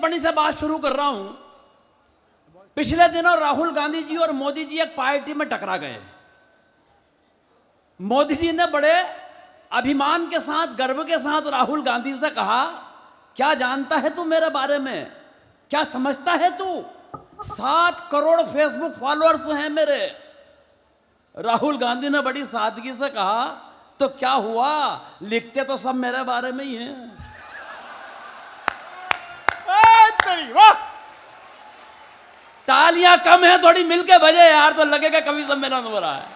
टिप्पणी से बात शुरू कर रहा हूं। पिछले दिनों राहुल गांधी जी और मोदी जी एक पार्टी में टकरा गए। मोदी जी ने बड़े अभिमान के साथ, गर्व के साथ राहुल गांधी से कहा, क्या जानता है तू मेरे बारे में, क्या समझता है तू, 7 करोड़ फेसबुक फॉलोअर्स हैं मेरे। राहुल गांधी ने बड़ी सादगी से कहा, तो क्या हुआ, लिखते तो सब मेरे बारे में ही हैं। तालियां कम है, थोड़ी मिलके बजे यार, तो लगेगा कवि सम्मेलन हो रहा है।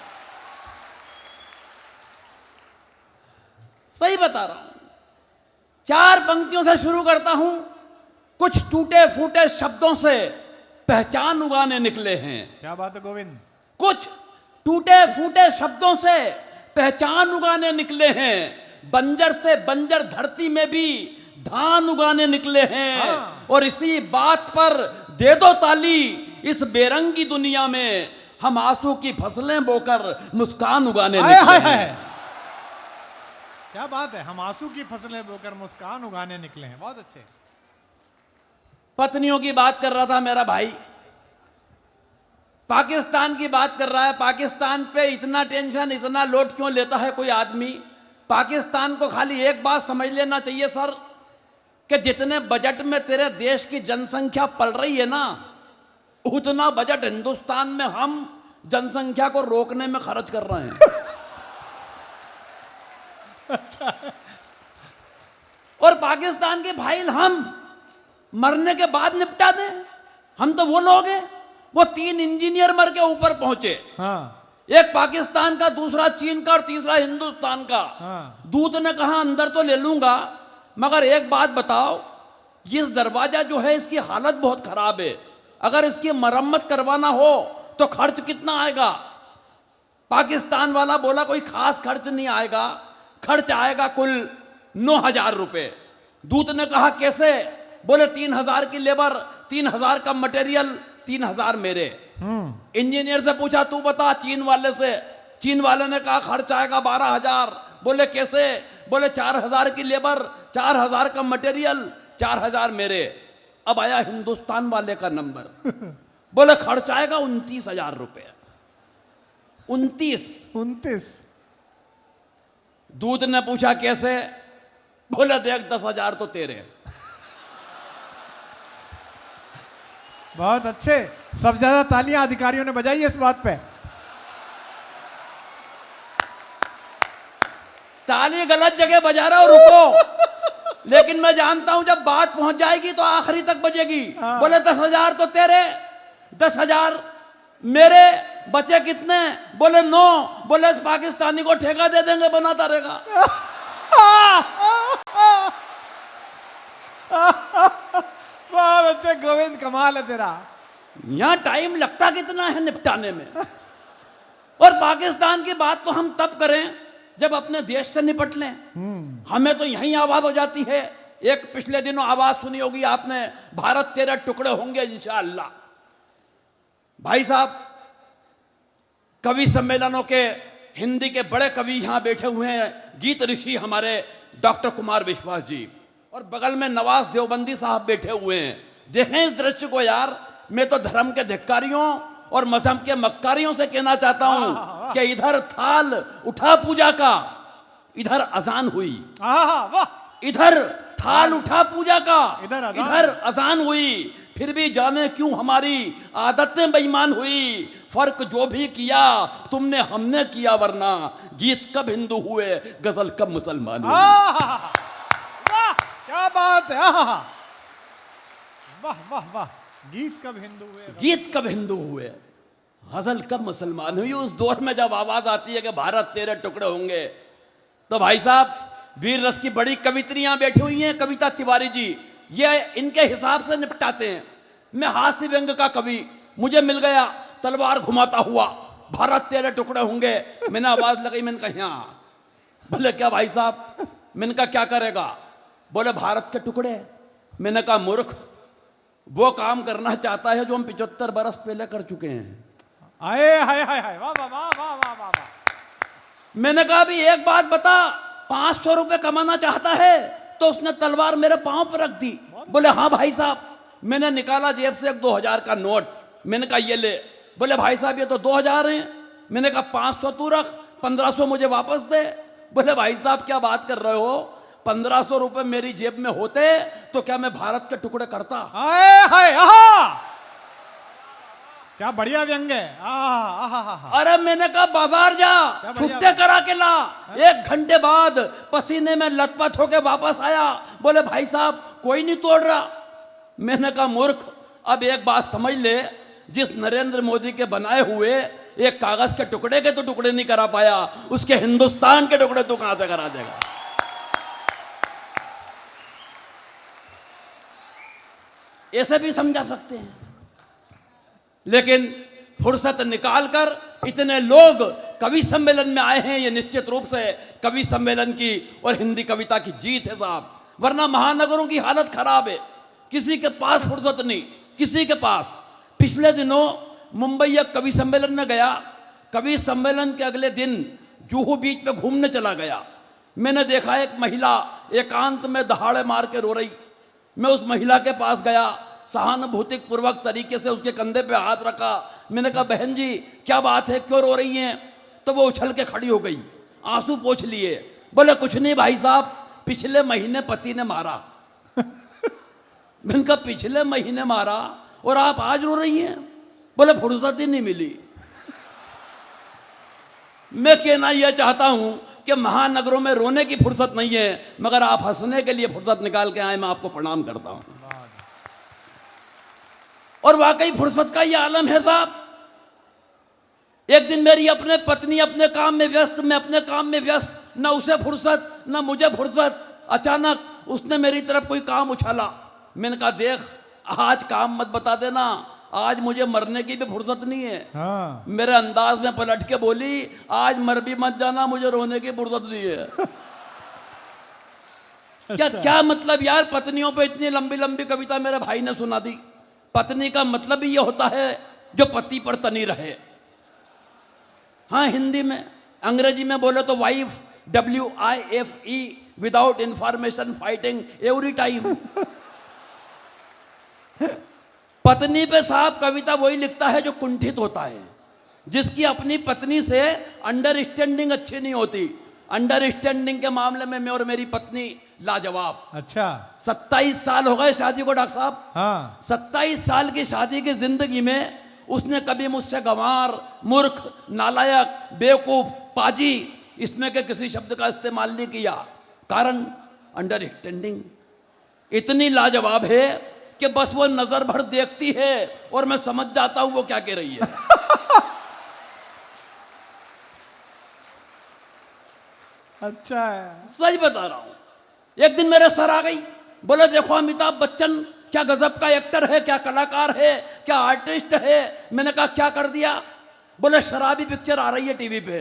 सही बता रहा हूं। 4 पंक्तियों से शुरू करता हूं। कुछ टूटे फूटे शब्दों से पहचान उगाने निकले हैं। क्या बात है गोविंद। कुछ टूटे फूटे शब्दों से पहचान उगाने निकले हैं। बंजर से बंजर धरती में भी धान उगाने निकले हैं। हाँ। और इसी बात पर दे दो ताली, इस बेरंगी दुनिया में हम आंसू की फसलें बोकर मुस्कान उगाने निकले हैं। क्या बात है, हम आंसू की फसलें बोकर मुस्कान उगाने निकले हैं। बहुत अच्छे। पत्नियों की बात कर रहा था मेरा भाई, पाकिस्तान की बात कर रहा है। पाकिस्तान पे इतना टेंशन, इतना लोड क्यों लेता है कोई आदमी। पाकिस्तान को खाली एक बात समझ लेना चाहिए सर, कि जितने बजट में तेरे देश की जनसंख्या पल रही है ना, उतना बजट हिंदुस्तान में हम जनसंख्या को रोकने में खर्च कर रहे हैं। अच्छा। और पाकिस्तान के फाइल हम मरने के बाद निपटा दें। हम तो वो लोग हैं, वो 3 इंजीनियर मर के ऊपर पहुंचे। हाँ। एक पाकिस्तान का, दूसरा चीन का और तीसरा हिंदुस्तान का। हाँ। दूत ने कहा अंदर तो ले लूंगा, मगर एक बात बताओ, ये दरवाजा जो है इसकी हालत बहुत खराब है, अगर इसकी मरम्मत करवाना हो तो खर्च कितना आएगा। पाकिस्तान वाला बोला कोई खास खर्च नहीं आएगा, खर्च आएगा कुल 9,000 रुपए। दूत ने कहा कैसे, बोले 3,000 की लेबर, 3,000 का मटेरियल, 3,000 मेरे। इंजीनियर से पूछा तू बता, चीन वाले से। चीन वाले ने कहा खर्च आएगा 12,000। बोले कैसे, बोले 4,000 की लेबर, 4,000 का मटेरियल, 4,000 मेरे। अब आया हिंदुस्तान वाले का नंबर, बोले खर्च आएगा 29,000 रुपए। 29। दूत ने पूछा कैसे, बोले देख 10,000 तो तेरे। बहुत अच्छे। सब ज्यादा तालियां अधिकारियों ने बजाई है इस बात पे। ताली गलत जगह बजा रहा हो, रुको। लेकिन मैं जानता हूं जब बात पहुंच जाएगी तो आखिरी तक बजेगी। बोले 10,000 तो तेरे, 10,000 मेरे, बचे कितने, बोले 9। बोले इस पाकिस्तानी को ठेका दे देंगे, बनाता रहेगा। बहुत अच्छे गोविंद, कमाल है तेरा। यहां टाइम लगता कितना है निपटाने में। और पाकिस्तान की बात तो हम तब करें जब अपने देश से निपट लें। हमें तो यहीं आवाज हो जाती है। एक पिछले दिनों आवाज सुनी होगी आपने, भारत तेरे टुकड़े होंगे इंशाअल्लाह। भाई साहब, कवि सम्मेलनों के हिंदी के बड़े कवि यहां बैठे हुए हैं, गीत ऋषि हमारे डॉक्टर कुमार विश्वास जी, और बगल में नवाज देवबंदी साहब बैठे हुए हैं। देखें इस दृश्य को यार। मैं तो धर्म के धिक्कारियों और मजहब के मक्कारियों से कहना चाहता हूं कि इधर थाल उठा पूजा का, इधर अजान हुई। इधर थाल उठा पूजा का, इधर अजान हुई। फिर भी जाने क्यों हमारी आदतें बेईमान हुई। फर्क जो भी किया तुमने हमने किया, वरना गीत कब हिंदू हुए, गजल कब मुसलमान हुए। क्या बात है। वाह वाह वाह। गीत कब हिंदू हुए, गीत कब हिंदू हुए, गजल कब मुसलमान हुई। उस दौर में जब आवाज आती है कि भारत तेरे टुकड़े होंगे, तो भाई साहब वीर रस की बड़ी कवित्रियां बैठी हुई हैं, कविता तिवारी जी, ये इनके हिसाब से निपटाते हैं। मैं हास्य व्यंग का कवि, मुझे मिल गया तलवार घुमाता हुआ, भारत तेरे टुकड़े होंगे। मैंने आवाज लगाई, मैंने कहा यहाँ। बोले क्या भाई साहब, मैंने कहा क्या करेगा, बोले भारत के टुकड़े। मैंने कहा मूर्ख, वो काम करना चाहता है जो हम 75 बरस पहले कर चुके हैं। आए हाय हाय हाय, वाह वाह वाह वाह वाह वाह। मैंने कहा अभी एक बात बता, 500 रुपए कमाना चाहता है, तो उसने तलवार मेरे पांव पर रख दी। बोले हाँ भाई साहब, मैंने निकाला जेब से एक 2000 का नोट। मैंने कहा ये ले। बोले भाई साहब ये तो 2000 हैं। मैंने कहा 500 तू रख, 1500 मुझे वापस दे। बोले भाई साहब क्या बात कर रहे हो, 1500 रुपए मेरी जेब में होते तो क्या मैं भारत के टुकड़े करता? हाय हाय आहा, क्या बढ़िया व्यंग है। अरे मैंने कहा बाजार जा, क्या बढ़िया छुट्टे करा के ला। 1 घंटे बाद पसीने में लथपथ होके वापस आया। बोले भाई साहब कोई नहीं तोड़ रहा। मैंने कहा मूर्ख, अब एक बात समझ ले, जिस नरेंद्र मोदी के बनाए हुए एक कागज के टुकड़े के तो टुकड़े नहीं करा पाया, उसके हिंदुस्तान के टुकड़े तो कहां से करा देगा? ऐसे भी समझा सकते हैं, लेकिन फुर्सत निकालकर इतने लोग कवि सम्मेलन में आए हैं, ये निश्चित रूप से कवि सम्मेलन की और हिंदी कविता की जीत है साहब। वरना महानगरों की हालत खराब है, किसी के पास फुर्सत नहीं, किसी के पास। पिछले दिनों मुंबई एक कवि सम्मेलन में गया। कवि सम्मेलन के अगले दिन जुहू बीच पे घूमने चला गया। मैंने देखा एक महिला एकांत में दहाड़े मार के रो रही। मैं उस महिला के पास गया, सहानुभूति पूर्वक तरीके से उसके कंधे पे हाथ रखा। मैंने कहा बहन जी क्या बात है, क्यों रो रही हैं? तो वो उछल के खड़ी हो गई, आंसू पोंछ लिए। बोले कुछ नहीं भाई साहब, पिछले महीने पति ने मारा। मैंने कहा पिछले महीने मारा और आप आज रो रही हैं? बोले फुर्सत ही नहीं मिली। मैं कहना यह चाहता हूं कि महानगरों में रोने की फुर्सत नहीं है, मगर आप हंसने के लिए फुर्सत निकाल के आए, मैं आपको प्रणाम करता हूं। और वाकई फुर्सत का यह आलम है साहब। एक दिन मेरी अपने पत्नी अपने काम में व्यस्त, मैं अपने काम में व्यस्त, न उसे फुर्सत न मुझे फुर्सत। अचानक उसने मेरी तरफ कोई काम उछाला। मैंने कहा देख आज काम मत बता देना, आज मुझे मरने की भी फुर्सत नहीं है। हाँ। मेरे अंदाज में पलट के बोली आज मर भी मत जाना, मुझे रोने की फुर्सत नहीं है। क्या क्या मतलब यार, पत्नियों पे इतनी लंबी लंबी कविता मेरे भाई ने सुना दी। पत्नी का मतलब ही ये होता है जो पति पर तनी रहे। हाँ हिंदी में, अंग्रेजी में बोले तो wife, WIFE, without information fighting every time. पत्नी पे साहब कविता वही लिखता है जो कुंठित होता है, जिसकी अपनी पत्नी से अंडरस्टैंडिंग अच्छी नहीं होती। अंडरस्टैंडिंग के मामले में मैं और मेरी पत्नी लाजवाब। अच्छा 27 साल हो गए शादी को डॉक्टर साहब। हाँ। 27 साल की शादी की जिंदगी में उसने कभी मुझसे गंवार, मूर्ख, नालायक, बेवकूफ, पाजी इसमें के किसी शब्द का इस्तेमाल नहीं किया। कारण अंडरस्टैंडिंग इतनी लाजवाब है कि बस वो नजर भर देखती है और मैं समझ जाता हूं वो क्या कह रही है। अच्छा है। सच बता रहा हूं। एक दिन मेरे सर आ गई, बोले देखो अमिताभ बच्चन क्या गजब का एक्टर है, क्या कलाकार है, क्या आर्टिस्ट है। मैंने कहा क्या कर दिया? बोले शराबी पिक्चर आ रही है टीवी पे,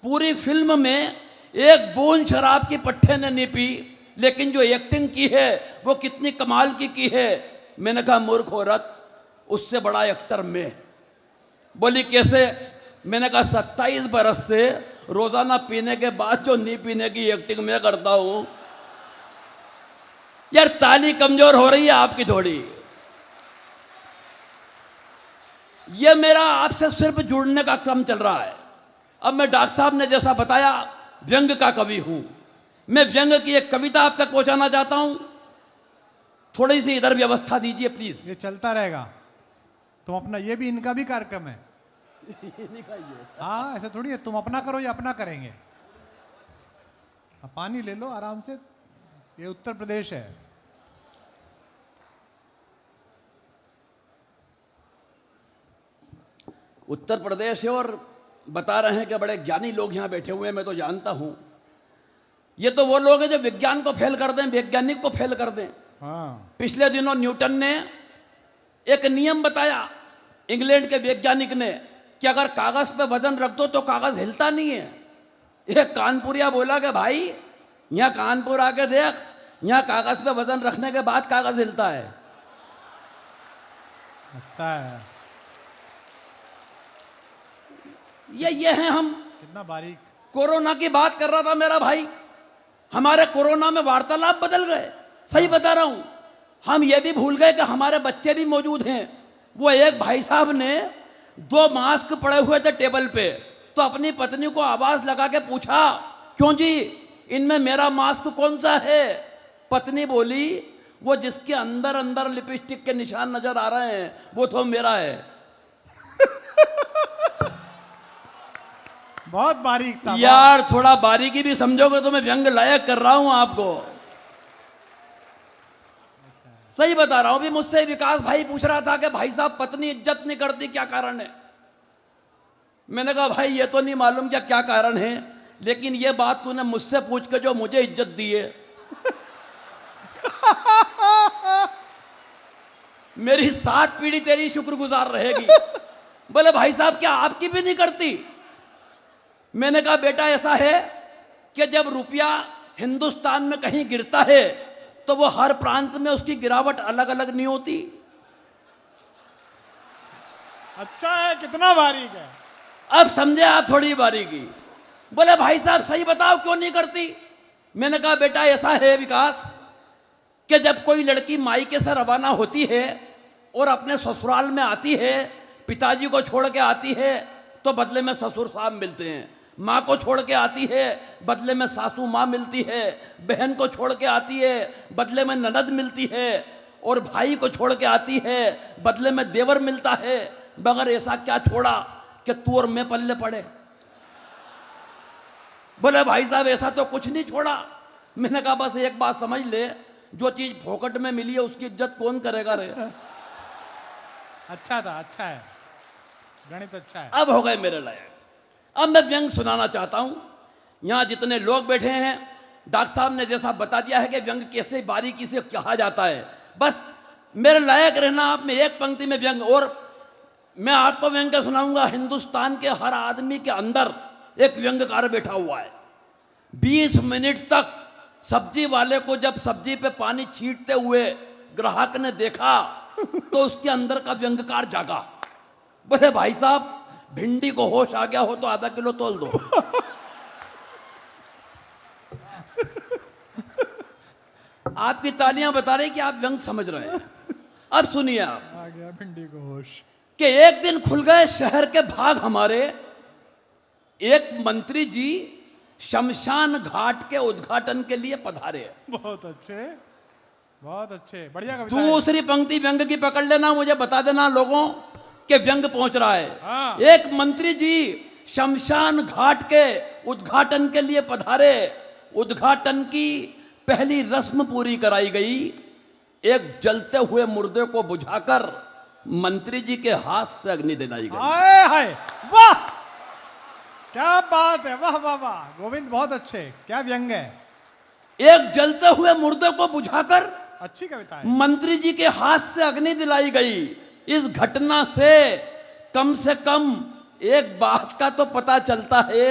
पूरी फिल्म में एक बूंद शराब की पट्टे ने नहीं पी, लेकिन जो एक्टिंग की है वो कितनी कमाल की है। मैंने कहा मूर्ख औरत, उससे बड़ा एक्टर मैं। बोली कैसे? मैंने कहा 27 बरस से रोजाना पीने के बाद जो नहीं पीने की एक्टिंग मैं करता हूं। यार ताली कमजोर हो रही है आपकी थोड़ी। ये मेरा आपसे सिर्फ जुड़ने का क्रम चल रहा है। अब मैं डॉक्टर साहब ने जैसा बताया व्यंग का कवि हूं, मैं व्यंग की एक कविता आप तक पहुंचाना चाहता हूं। थोड़ी सी इधर व्यवस्था दीजिए प्लीज। ये चलता रहेगा। तुम अपना, ये भी इनका भी कार्यक्रम है। हाँ ऐसा थोड़ी है, तुम अपना करो या अपना करेंगे। पानी ले लो आराम से, ये उत्तर प्रदेश है। उत्तर प्रदेश है और बता रहे हैं कि बड़े ज्ञानी लोग यहां बैठे हुए हैं, मैं तो जानता हूं। ये तो वो लोग हैं जो विज्ञान को फेल कर दें, वैज्ञानिक को फेल कर दें। हाँ। पिछले दिनों न्यूटन ने एक नियम बताया, इंग्लैंड के वैज्ञानिक ने, कि अगर कागज पे वजन रख दो तो कागज हिलता नहीं है। एक कानपुरिया बोला कि भाई यहां कानपुर आके देख, यहां कागज पे वजन रखने के बाद कागज हिलता है। अच्छा है। ये हैं हम। कितना बारीक। कोरोना की बात कर रहा था मेरा भाई, हमारे कोरोना में वार्तालाप बदल गए। सही बता रहा हूं। हम ये भी भूल गए कि हमारे बच्चे भी मौजूद हैं। वो एक भाई साहब ने 2 मास्क पड़े हुए थे टेबल पे, तो अपनी पत्नी को आवाज लगा के पूछा, क्यों जी, इनमें मेरा मास्क कौन सा है? पत्नी बोली, वो जिसके अंदर अंदर लिपस्टिक के निशान नजर आ रहे हैं वो तो मेरा है। बहुत बारीक था। यार थोड़ा बारीकी भी समझोगे तो मैं व्यंग लायक कर रहा हूं आपको। सही बता रहा हूं। भी मुझसे विकास भाई पूछ रहा था कि भाई साहब पत्नी इज्जत नहीं करती, क्या कारण है? मैंने कहा भाई ये तो नहीं मालूम क्या कारण है, लेकिन ये बात तूने मुझसे पूछ के जो मुझे इज्जत दी है मेरी 7 पीढ़ी तेरी शुक्रगुजार रहेगी। बोले भाई साहब क्या आपकी भी नहीं करती? मैंने कहा बेटा ऐसा है कि जब रुपया हिंदुस्तान में कहीं गिरता है तो वो हर प्रांत में उसकी गिरावट अलग अलग नहीं होती। अच्छा है, कितना बारीक है। अब समझे आप थोड़ी बारीकी। बोले भाई साहब सही बताओ क्यों नहीं करती? मैंने कहा बेटा ऐसा है विकास कि जब कोई लड़की मायके से रवाना होती है और अपने ससुराल में आती है, पिताजी को छोड़ के आती है तो बदले में ससुर साहब मिलते हैं, माँ को छोड़ के आती है बदले में सासू माँ मिलती है, बहन को छोड़ के आती है बदले में ननद मिलती है, और भाई को छोड़ के आती है बदले में देवर मिलता है। मगर ऐसा क्या छोड़ा कि तू और मैं पल्ले पड़े? बोले भाई साहब ऐसा तो कुछ नहीं छोड़ा। मैंने कहा बस एक बात समझ ले, जो चीज फोकट में मिली है उसकी इज्जत कौन करेगा रे? अच्छा था, अच्छा है, गणित अच्छा है। अब हो गए मेरे लायक। अब मैं व्यंग सुनाना चाहता हूं। यहां जितने लोग बैठे हैं, डॉक्टर साहब ने जैसा बता दिया है कि व्यंग कैसे बारीकी से कहा जाता है, बस मेरे लायक रहना आप में एक पंक्ति में व्यंग। और मैं आपको व्यंग का सुनाऊंगा। हिंदुस्तान के हर आदमी के अंदर एक व्यंगकार बैठा हुआ है। 20 मिनट तक सब्जी वाले को जब सब्जी पे पानी छींटते हुए ग्राहक ने देखा तो उसके अंदर का व्यंगकार जागा। बोले भाई साहब भिंडी को होश आ गया हो तो आधा किलो तोल दो। आपकी तालियां बता रही कि आप व्यंग समझ रहे हैं। अब सुनिए आप, आ गया भिंडी को होश। कि एक दिन खुल गए शहर के भाग हमारे। एक मंत्री जी शमशान घाट के उद्घाटन के लिए पधारे। बहुत अच्छे, बहुत अच्छे, बढ़िया कविता है। दूसरी पंक्ति व्यंग की पकड़ लेना, मुझे बता देना लोगों के व्यंग पहुंच रहा है। हाँ। एक मंत्री जी शमशान घाट के उद्घाटन के लिए पधारे। उद्घाटन की पहली रस्म पूरी कराई गई। एक जलते हुए मुर्दे को बुझाकर मंत्री जी के हाथ से अग्नि दिलाई गई। हाय हाय, वाह क्या बात है, वाह वाह वाह गोविंद, बहुत अच्छे, क्या व्यंग है। एक जलते हुए मुर्दे को बुझाकर अच्छी कविता है। मंत्री जी के हाथ से अग्नि दिलाई गई। इस घटना से कम एक बात का तो पता चलता है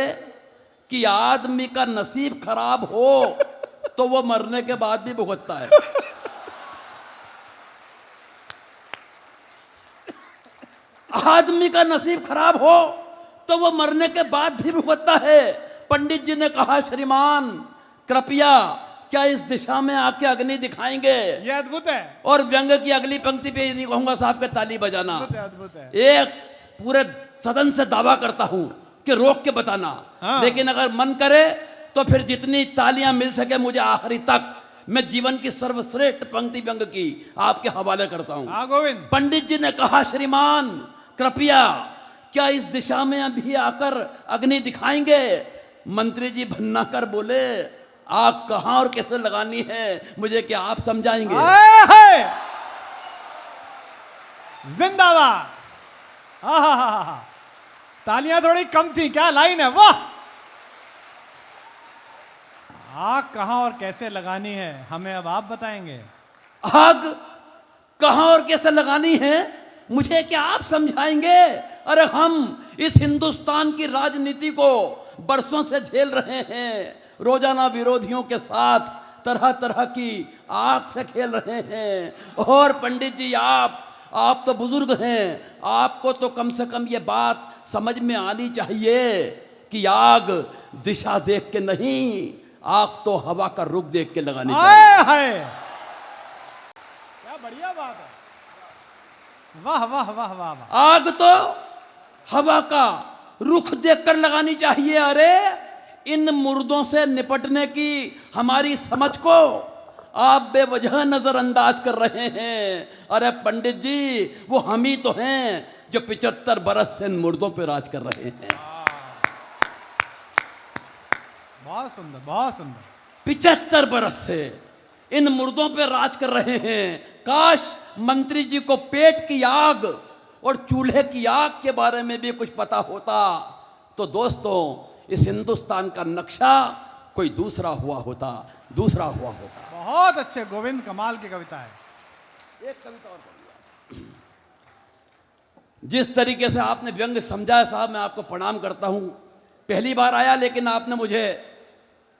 कि आदमी का नसीब खराब हो तो वो मरने के बाद भी भुगतता है। आदमी का नसीब खराब हो तो वो मरने के बाद भी भुगतता है। पंडित जी ने कहा श्रीमान कृपया क्या इस दिशा में आके अग्नि दिखाएंगे? ये अद्भुत है। और व्यंग की अगली पंक्ति पे नहीं कहूंगा साहब के ताली बजाना। अद्भुत है, अद्भुत है। एक पूरे सदन से दावा करता हूं कि रोक के बताना। हाँ। लेकिन अगर मन करे तो फिर जितनी तालियां मिल सके मुझे आखिरी तक मैं जीवन की सर्वश्रेष्ठ पंक्ति व्यंग की आपके हवाले करता हूं। हाँ गोविंद। पंडित जी ने कहा श्रीमान कृपया क्या इस दिशा में अभी आकर अग्नि दिखाएंगे? मंत्री जी भन्ना कर बोले आग कहां और कैसे लगानी है मुझे क्या आप समझाएंगे? हाय हाय, जिंदाबाद। आहा, तालियां थोड़ी कम थी, क्या लाइन है, वाह। आग कहां और कैसे लगानी है हमें अब आप बताएंगे। आग कहां और कैसे लगानी है मुझे क्या आप समझाएंगे? अरे हम इस हिंदुस्तान की राजनीति को बरसों से झेल रहे हैं। रोजाना विरोधियों के साथ तरह तरह की आग से खेल रहे हैं। और पंडित जी आप तो बुजुर्ग हैं, आपको तो कम से कम ये बात समझ में आनी चाहिए कि आग दिशा देख के नहीं, आग तो हवा का रुख देख के लगानी चाहिए। हाय हाय, बात है, वाह वाह वाह वाह वाह। आग तो हवा का रुख देखकर लगानी चाहिए। अरे इन मुर्दों से निपटने की हमारी समझ को आप बेवजह नजरअंदाज कर रहे हैं। अरे पंडित जी, वो हम ही तो हैं जो 75 बरस से इन मुर्दों पर राज कर रहे हैं। बहुत सुंदर, बहुत सुंदर। 75 बरस से इन मुर्दों पर राज कर रहे हैं। काश मंत्री जी को पेट की आग और चूल्हे की आग के बारे में भी कुछ पता होता तो दोस्तों इस हिंदुस्तान का नक्शा कोई दूसरा हुआ होता, दूसरा हुआ होता। बहुत अच्छे गोविंद, कमाल की कविता है। एक कविता और पढ़िए। जिस तरीके से आपने व्यंग समझाया साहब, मैं आपको प्रणाम करता हूं। पहली बार आया लेकिन आपने मुझे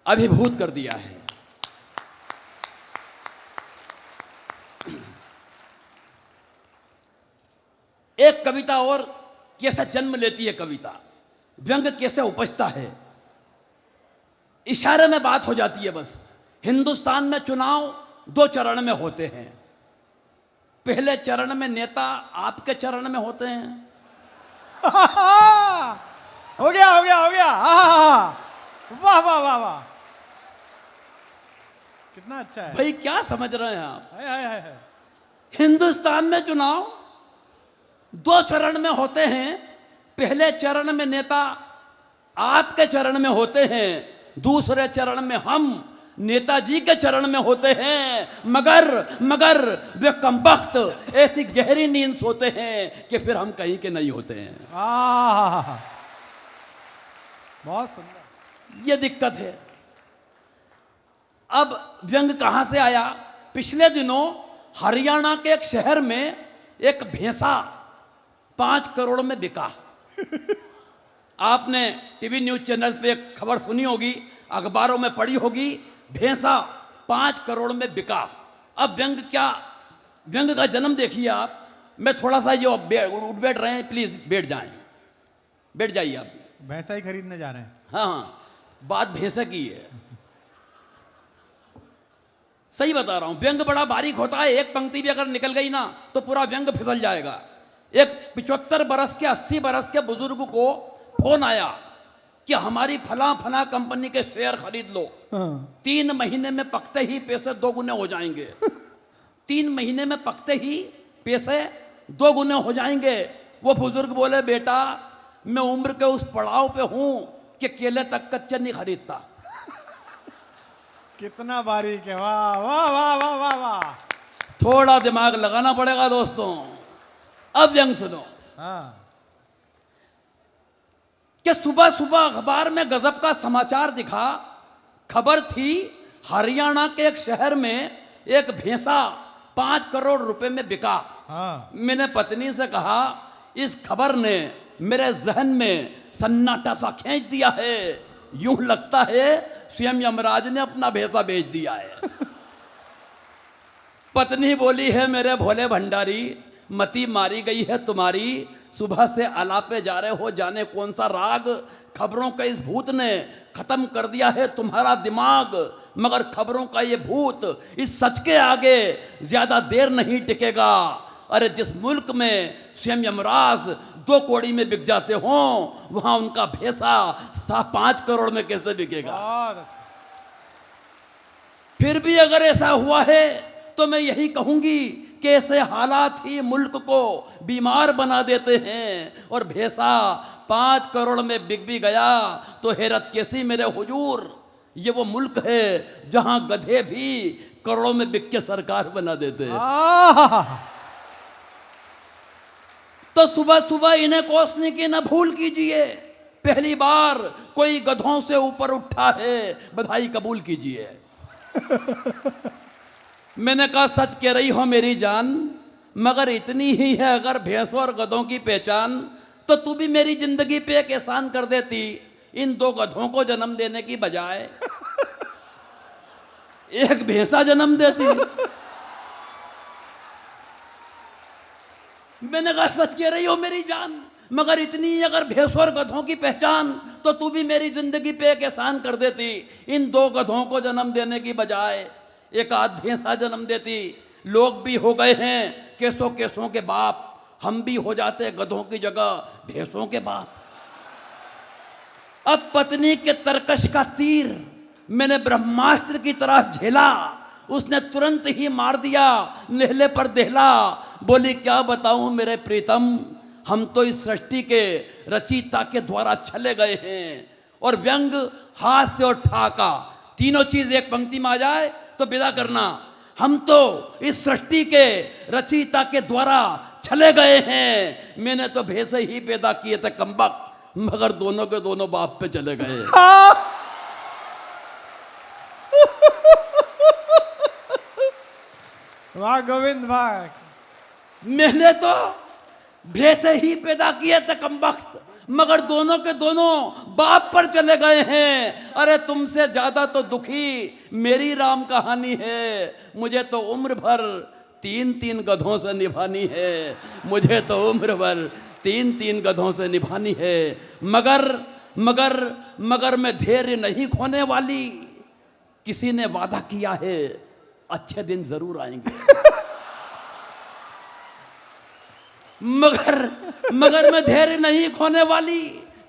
अभिभूत कर दिया है। एक कविता और कैसे जन्म लेती है कविता, व्यंग कैसे उपजता है, इशारे में बात हो जाती है बस। हिंदुस्तान में चुनाव 2 चरण में होते हैं। पहले चरण में नेता आपके चरण में होते हैं। हो गया हो गया हो गया, वाह वाह वाह वाह, कितना अच्छा है भाई, क्या समझ रहे हैं आप? हाय हाय हाय हाय। हिंदुस्तान में चुनाव 2 चरण में होते हैं। पहले चरण में नेता आपके चरण में होते हैं, दूसरे चरण में हम नेताजी के चरण में होते हैं। मगर वे कमबख्त ऐसी गहरी नींद सोते हैं कि फिर हम कहीं के नहीं होते हैं। बहुत सुंदर। ये दिक्कत है। अब व्यंग कहां से आया? पिछले दिनों हरियाणा के एक शहर में एक भैंसा 5 करोड़ में बिका। आपने टीवी न्यूज चैनल पे एक खबर सुनी होगी, अखबारों में पढ़ी होगी, भैंसा 5 करोड़ में बिका। अब व्यंग का जन्म देखिए आप। मैं थोड़ा सा जो उठ बैठ रहे हैं, प्लीज बैठ जाइए आप। भैंसा ही खरीदने जा रहे हैं। हाँ, बात भैंसा की है। सही बता रहा हूं, व्यंग बड़ा बारीक होता है। एक पंक्ति भी अगर निकल गई ना तो पूरा व्यंग फिसल जाएगा। एक 75 बरस के 80 बरस के बुजुर्ग को फोन आया कि हमारी फला कंपनी के शेयर खरीद लो, 3 महीने में पकते ही पैसे 2 गुने हो जाएंगे। 3 महीने में पकते ही पैसे 2 गुने हो जाएंगे। वो बुजुर्ग बोले, बेटा मैं उम्र के उस पड़ाव पे हूं कि केले तक कच्चे नहीं खरीदता। कितना बारीक है, वाह वाह वाह वाह वाह वाह। थोड़ा दिमाग लगाना पड़ेगा दोस्तों। अब व्यंग सुनो। हाँ। कि सुबह सुबह अखबार में गजब का समाचार दिखा। खबर थी हरियाणा के एक शहर में एक भैंसा 5 करोड़ रुपए में बिका। हाँ। मैंने पत्नी से कहा, इस खबर ने मेरे जहन में सन्नाटा सा खींच दिया है। यूं लगता है स्वयं यमराज ने अपना भैंसा बेच दिया है। पत्नी बोली है, मेरे भोले भंडारी, मती मारी गई है तुम्हारी। सुबह से आलापे जा रहे हो, जाने कौन सा राग। खबरों के इस भूत ने खत्म कर दिया है तुम्हारा दिमाग। मगर खबरों का ये भूत इस सच के आगे ज्यादा देर नहीं टिकेगा। अरे जिस मुल्क में स्वयं यमराज 2 कौड़ी में बिक जाते हो, वहां उनका भैंसा 5 करोड़ में कैसे बिकेगा? बहुत अच्छा। फिर भी अगर ऐसा हुआ है तो मैं यही कहूंगी कि ऐसे हालात ही मुल्क को बीमार बना देते हैं। और भैंसा 5 करोड़ में बिक भी गया तो हैरत कैसी मेरे हुजूर, ये वो मुल्क है जहां गधे भी करोड़ों में बिक के सरकार बना देते हैं। तो सुबह सुबह इन्हें कोसने की न भूल कीजिए। पहली बार कोई गधों से ऊपर उठा है, बधाई कबूल कीजिए। मैंने कहा, सच कह रही हो मेरी जान, मगर इतनी ही है अगर भैंसों और गधों की पहचान, तो तू भी मेरी जिंदगी पे एक एहसान कर देती। इन 2 गधों को जन्म देने की बजाय एक भैंसा जन्म देती। मैंने कहा, सच कह रही हो मेरी जान, मगर इतनी अगर भैंसों और गधों की पहचान, तो तू भी मेरी जिंदगी पे एक एहसान कर देती। इन 2 गधों को जन्म देने की बजाय एक आध भैंसा जन्म देती। लोग भी हो गए हैं केसों केसों के बाप, हम भी हो जाते गधों की जगह भैंसों के बाप। अब पत्नी के तरकश का तीर मैंने ब्रह्मास्त्र की तरह झेला, उसने तुरंत ही मार दिया नेहले पर देहला। बोली क्या बताऊं मेरे प्रीतम, हम तो इस सृष्टि के रचयिता के द्वारा छले गए हैं। और व्यंग, हास्य और ठाका तीनों चीज एक पंक्ति में आ जाए तो विदा करना। हम तो इस सृष्टि के रचयिता के द्वारा छले गए हैं, मैंने तो भैंसे ही पैदा किए थे कमबख्त, मगर दोनों के दोनों बाप पे चले गए। वाह गोविंद वाह। मैंने तो भैंसे ही पैदा किए थे कमबख्त, मगर दोनों के दोनों बाप पर चले गए हैं। अरे तुमसे ज्यादा तो दुखी मेरी राम कहानी है, मुझे तो उम्र भर 3-3 गधों से निभानी है, मुझे तो उम्र भर 3-3 गधों से निभानी है। मगर मैं धैर्य नहीं खोने वाली, किसी ने वादा किया है अच्छे दिन जरूर आएंगे। मगर मैं धैर्य नहीं खोने वाली,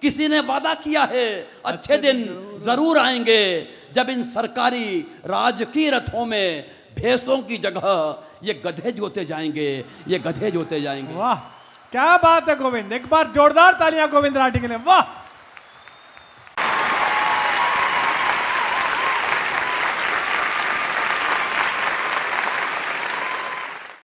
किसी ने वादा किया है अच्छे दिन जरूर आएंगे, जब इन सरकारी राजकीय रथों में भैंसों की जगह ये गधे जोते जाएंगे, ये गधे जोते जाएंगे। वाह क्या बात है गोविंद, एक बार जोरदार तालियां गोविंद राठी के लिए। वाह।